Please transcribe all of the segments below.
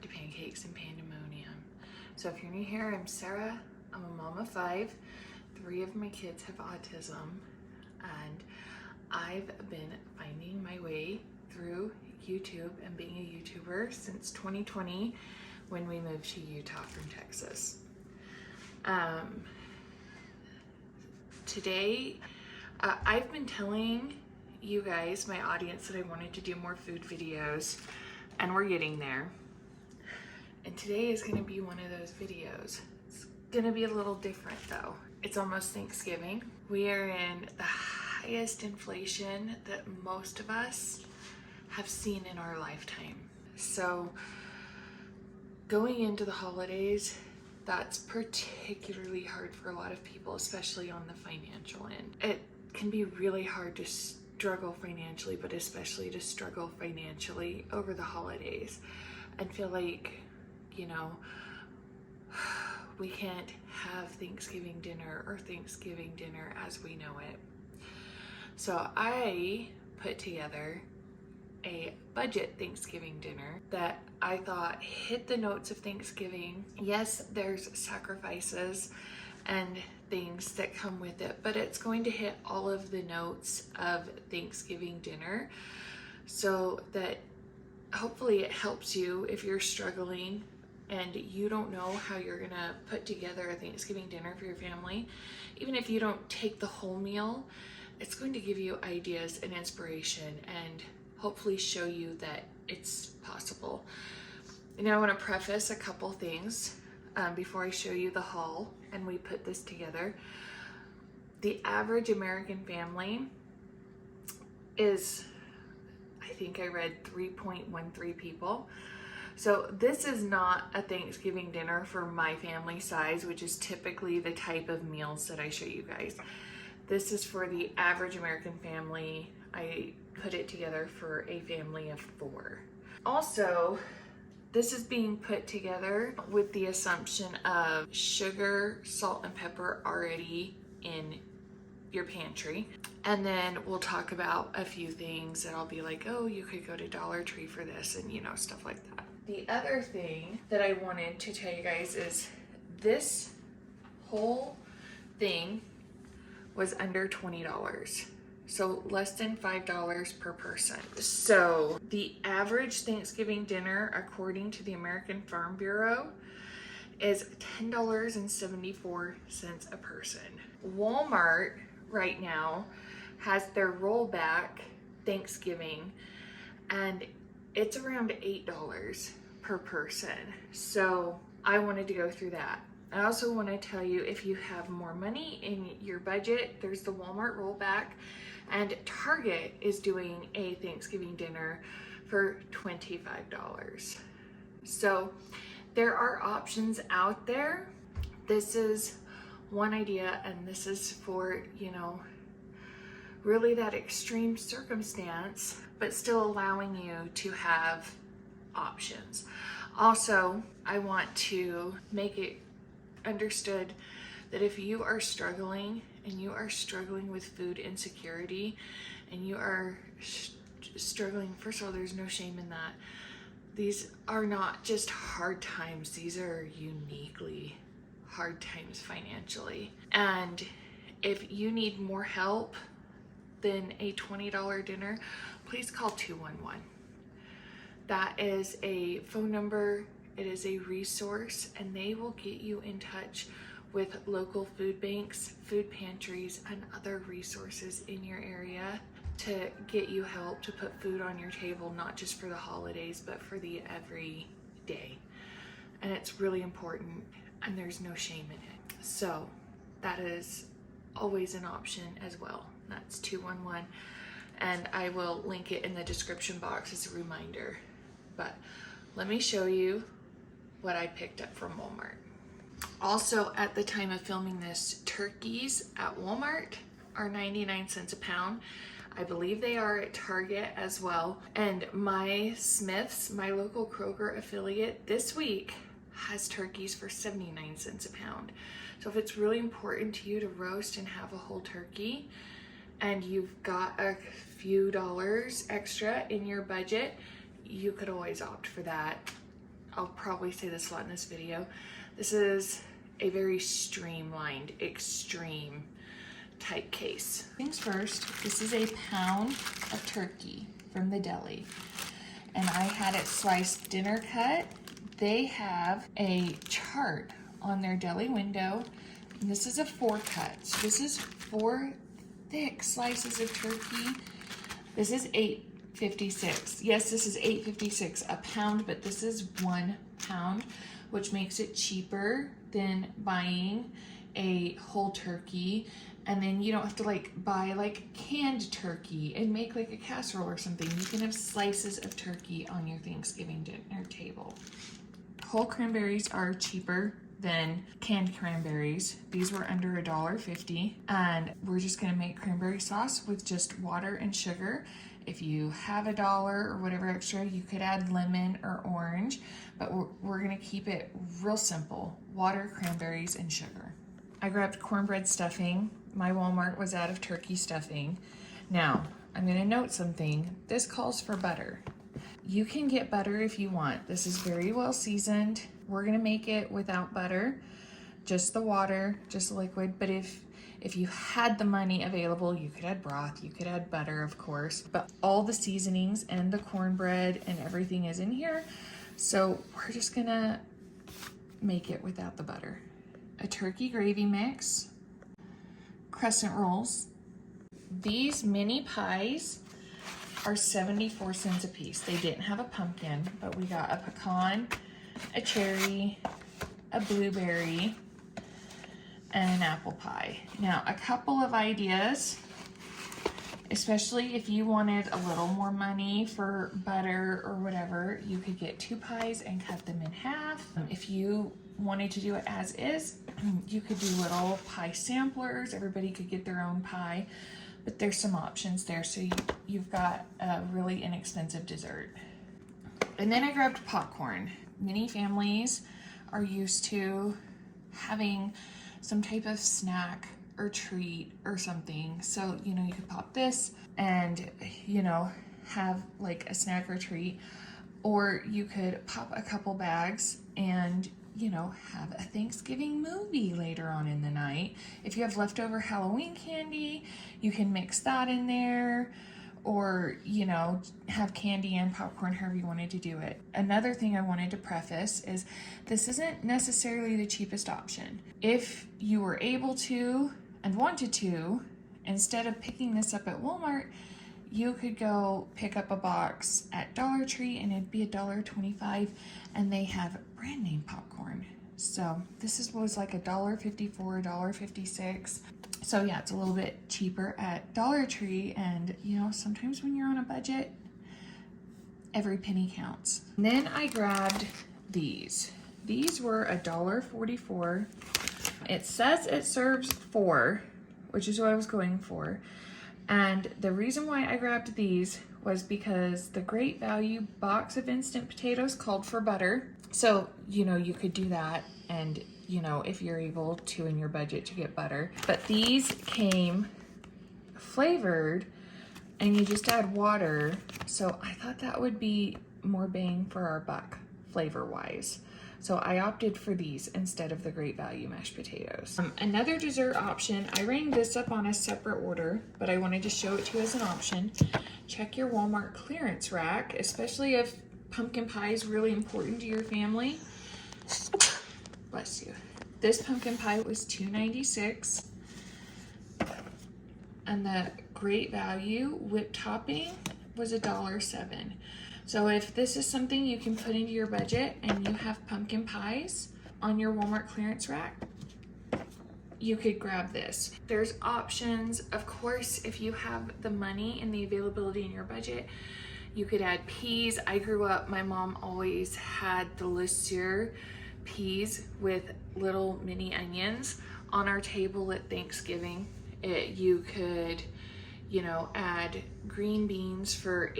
back to Pancakes and Pandemonium. So if you're new here, I'm Sarah. I'm a mom of 5. 3 of my kids have autism, and I've been finding my way through YouTube and being a YouTuber since 2020 when we moved to Utah from Texas. Today, I've been telling you guys, my audience, that I wanted to do more food videos, and we're getting there. And today is going to be one of those videos. It's going to be a little different though. It's almost Thanksgiving. We are in the highest inflation that most of us have seen in our lifetime. So going into the holidays, that's particularly hard for a lot of people, especially on the financial end. It can be really hard to struggle financially, but especially to struggle financially over the holidays and feel like, you know, we can't have Thanksgiving dinner or Thanksgiving dinner as we know it. So I put together a budget Thanksgiving dinner that I thought hit the notes of Thanksgiving. Yes, there's sacrifices and things that come with it, but it's going to hit all of the notes of Thanksgiving dinner so that hopefully it helps you if you're struggling and you don't know how you're gonna put together a Thanksgiving dinner for your family. Even if you don't take the whole meal, it's going to give you ideas and inspiration and hopefully show you that it's possible. Now I want to preface a couple things before I show you the haul and we put this together. The average American family is, I think I read 3.13 people. So this is not a Thanksgiving dinner for my family size, which is typically the type of meals that I show you guys. This is for the average American family. I put it together for a family of 4. Also, this is being put together with the assumption of sugar, salt, and pepper already in your pantry. And then we'll talk about a few things that I'll be like, oh, you could go to Dollar Tree for this, and you know, stuff like that. The other thing that I wanted to tell you guys is this whole thing was under $20. So less than $5 per person. So the average Thanksgiving dinner, according to the American Farm Bureau, is $10.74 a person. Walmart right now has their rollback Thanksgiving, and it's around $8 per person. So I wanted to go through that. I also want to tell you, if you have more money in your budget, there's the Walmart rollback, and Target is doing a Thanksgiving dinner for $25. So there are options out there. This is one idea, and this is for, you know, really that extreme circumstance, but still allowing you to have options. Also, I want to make it understood that if you are struggling and you are struggling with food insecurity and you are struggling, first of all, there's no shame in that. These are not just hard times, these are uniquely hard times financially. And if you need more help than a $20 dinner, please call 211. That is a phone number, it is a resource, and they will get you in touch with local food banks, food pantries, and other resources in your area to get you help to put food on your table, not just for the holidays, but for the everyday. And it's really important, and there's no shame in it. So that is always an option as well. That's 211, and I will link it in the description box as a reminder. But let me show you what I picked up from Walmart. Also, at the time of filming this, turkeys at Walmart are 99 cents a pound. I believe they are at Target as well. And my Smith's, my local Kroger affiliate, this week has turkeys for 79 cents a pound. So if it's really important to you to roast and have a whole turkey, and you've got a few dollars extra in your budget, you could always opt for that. I'll probably say this a lot in this video, this is a very streamlined, extreme type case. Things first, this is a pound of turkey from the deli, and I had it sliced dinner cut. They have a chart on their deli window, and this is a 4 cut. So this is 4 thick slices of turkey. This is $8.56. Yes, this is $8.56 a pound, but this is 1 pound, which makes it cheaper than buying a whole turkey. And then you don't have to like buy like canned turkey and make like a casserole or something. You can have slices of turkey on your Thanksgiving dinner table. Whole cranberries are cheaper than canned cranberries. These were under $1.50, and we're just gonna make cranberry sauce with just water and sugar. If you have $1 or whatever extra, you could add lemon or orange, but we're gonna keep it real simple: water, cranberries, and sugar. I grabbed cornbread stuffing. My Walmart was out of turkey stuffing. Now, I'm gonna note something. This calls for butter. You can get butter if you want. This is very well seasoned. We're gonna make it without butter, just the water, just liquid. But if you had the money available, you could add broth, you could add butter, of course. But all the seasonings and the cornbread and everything is in here. So we're just gonna make it without the butter. A turkey gravy mix, crescent rolls. These mini pies are 74 cents a piece. They didn't have a pumpkin, but we got a pecan, a cherry, a blueberry, and an apple pie. Now, a couple of ideas, especially if you wanted a little more money for butter or whatever, you could get 2 pies and cut them in half. If you wanted to do it as is, you could do little pie samplers. Everybody could get their own pie, but there's some options there. So you've got a really inexpensive dessert. And then I grabbed popcorn. Many families are used to having some type of snack or treat or something. So, you know, you could pop this and, you know, have like a snack or treat, or you could pop a couple bags and, you know, have a Thanksgiving movie later on in the night. If you have leftover Halloween candy, you can mix that in there, or, you know, have candy and popcorn, however you wanted to do it. Another thing I wanted to preface is this isn't necessarily the cheapest option. If you were able to and wanted to, instead of picking this up at Walmart, you could go pick up a box at Dollar Tree and it'd be $1.25, and they have brand name popcorn. So this was like $1.54, $1.56. So yeah, it's a little bit cheaper at Dollar Tree, and you know, sometimes when you're on a budget, every penny counts. And then I grabbed these. These were $1.44. It says it serves 4, which is what I was going for. And the reason why I grabbed these was because the Great Value box of instant potatoes called for butter. So, you know, you could do that, and, you know, if you're able to in your budget to get butter. But these came flavored, and you just add water. So I thought that would be more bang for our buck, flavor-wise. So I opted for these instead of the Great Value mashed potatoes. Another dessert option, I rang this up on a separate order, but I wanted to show it to you as an option. Check your Walmart clearance rack, especially if pumpkin pie is really important to your family. Bless you. This pumpkin pie was $2.96, and the Great Value whipped topping was $1.07. So if this is something you can put into your budget and you have pumpkin pies on your Walmart clearance rack, you could grab this. There's options. Of course, if you have the money and the availability in your budget, you could add peas. I grew up, my mom always had the Lister peas with little mini onions on our table at Thanksgiving. You could, you know, add green beans for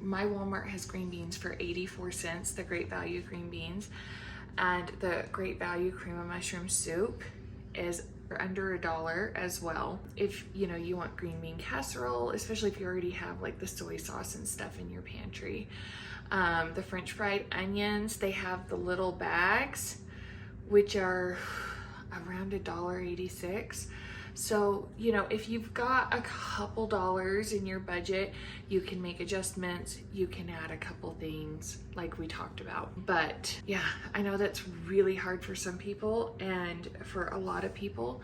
my Walmart has green beans for 84 cents, the Great Value green beans, and the Great Value cream of mushroom soup is under $1 as well. If, you know, you want green bean casserole, especially if you already have like the soy sauce and stuff in your pantry. The French fried onions, they have the little bags, which are around $1.86. So, you know, if you've got a couple dollars in your budget, you can make adjustments. You can add a couple things like we talked about. But yeah, I know that's really hard for some people, and for a lot of people,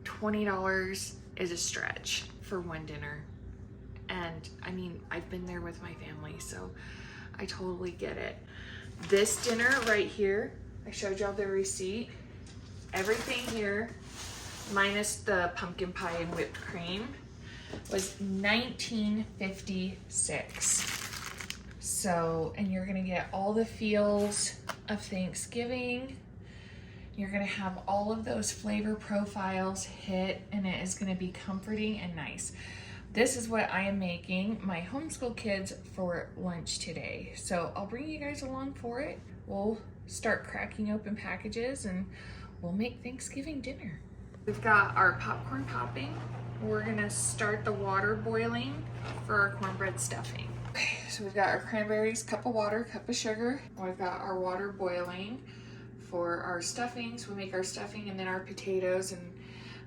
$20 is a stretch for one dinner. And I mean, I've been there with my family, so I totally get it. This dinner right here, I showed y'all the receipt. Everything here, minus the pumpkin pie and whipped cream, was $19.56. So, and you're gonna get all the feels of Thanksgiving. You're gonna have all of those flavor profiles hit, and it is gonna be comforting and nice. This is what I am making my homeschool kids for lunch today. So I'll bring you guys along for it. We'll start cracking open packages and we'll make Thanksgiving dinner. We've got our popcorn popping. We're gonna start the water boiling for our cornbread stuffing. Okay, so we've got our cranberries, cup of water, cup of sugar. We've got our water boiling for our stuffings. We make our stuffing and then our potatoes, and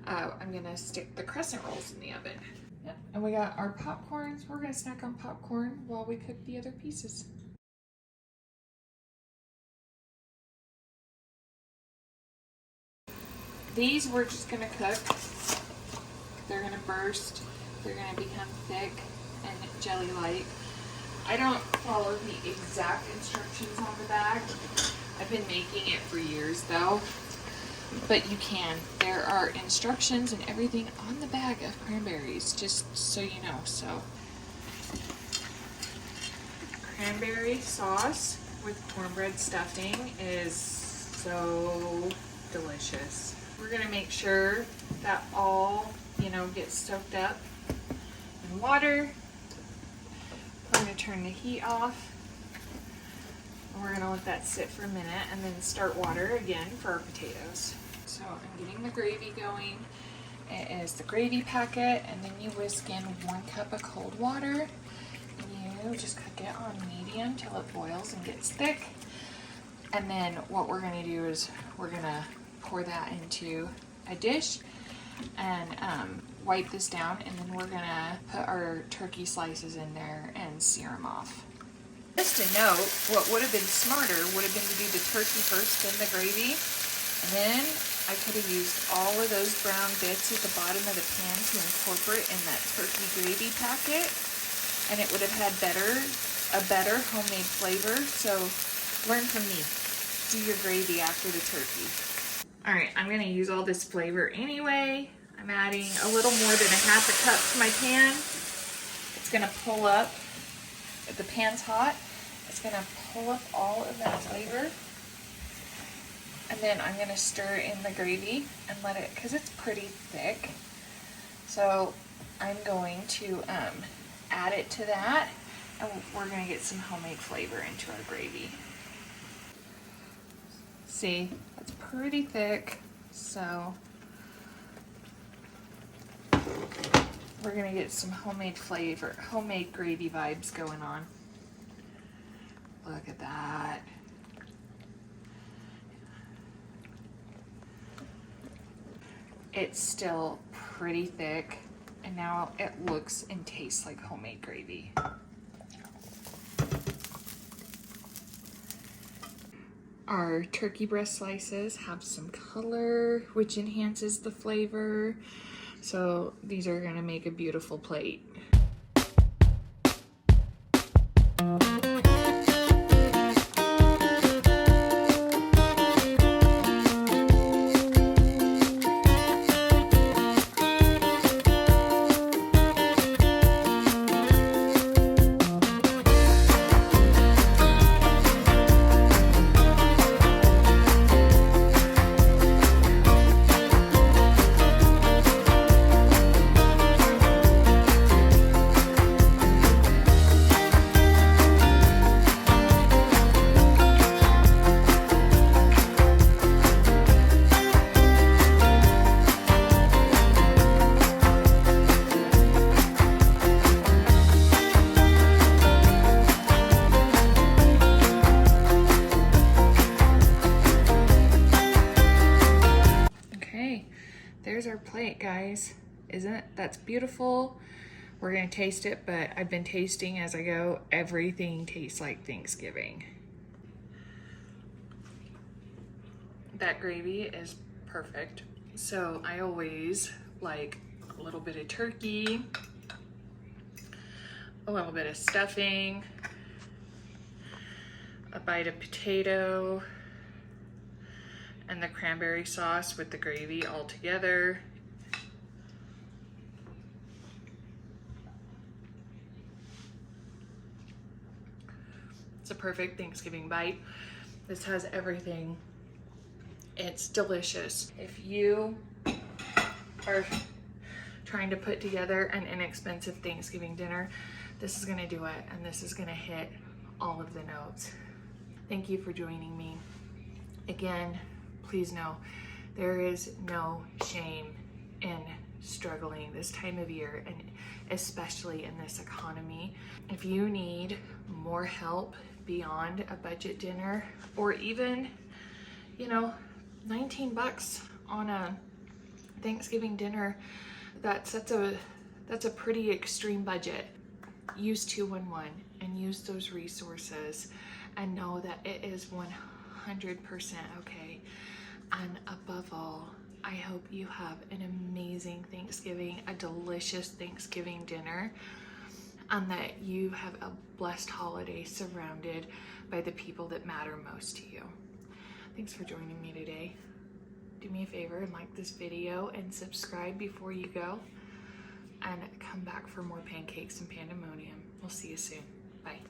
I'm gonna stick the crescent rolls in the oven. Yep. And we got our popcorns. We're gonna snack on popcorn while we cook the other pieces. These we're just gonna cook. They're gonna burst. They're gonna become thick and jelly-like. I don't follow the exact instructions on the bag. I've been making it for years though. But you can. There are instructions and everything on the bag of cranberries, just so you know. So, cranberry sauce with cornbread stuffing is so delicious. We're gonna make sure that all, you know, gets soaked up in water. We're gonna turn the heat off. We're gonna let that sit for a minute and then start water again for our potatoes. So I'm getting the gravy going. It is the gravy packet, and then you whisk in 1 cup of cold water. And you just cook it on medium till it boils and gets thick. And then what we're gonna do is we're gonna pour that into a dish and wipe this down, and then we're gonna put our turkey slices in there and sear them off. Just a note, what would have been smarter would have been to do the turkey first, then the gravy, and then I could have used all of those brown bits at the bottom of the pan to incorporate in that turkey gravy packet, and it would have had a better homemade flavor. So learn from me. Do your gravy after the turkey. All right, I'm gonna use all this flavor anyway. I'm adding a little more than a half a cup to my pan. It's gonna pull up. If the pan's hot, it's gonna pull up all of that flavor. And then I'm gonna stir in the gravy and let it, because it's pretty thick. So I'm going to add it to that, and we're gonna get some homemade flavor into our gravy. See, it's pretty thick, so we're gonna get some homemade flavor, homemade gravy vibes going on. Look at that. It's still pretty thick, and now it looks and tastes like homemade gravy. Our turkey breast slices have some color, which enhances the flavor. So these are gonna make a beautiful plate. plate, guys. That's beautiful? We're gonna taste it, but I've been tasting as I go. Everything tastes like Thanksgiving. That gravy is perfect. So I always like a little bit of turkey, a little bit of stuffing, a bite of potato, and the cranberry sauce with the gravy all together. It's a perfect Thanksgiving bite. This has everything. It's delicious. If you are trying to put together an inexpensive Thanksgiving dinner, this is gonna do it, and this is gonna hit all of the notes. Thank you for joining me. Again, please know there is no shame in struggling this time of year, and especially in this economy. If you need more help beyond a budget dinner, or even, you know, 19 bucks on a Thanksgiving dinner, that's a pretty extreme budget. Use 211 and use those resources, and know that it is 100% okay. And above all, I hope you have an amazing Thanksgiving, a delicious Thanksgiving dinner, and that you have a blessed holiday surrounded by the people that matter most to you. Thanks for joining me today. Do me a favor and like this video and subscribe before you go, and come back for more Pancakes and Pandemonium. We'll see you soon. Bye.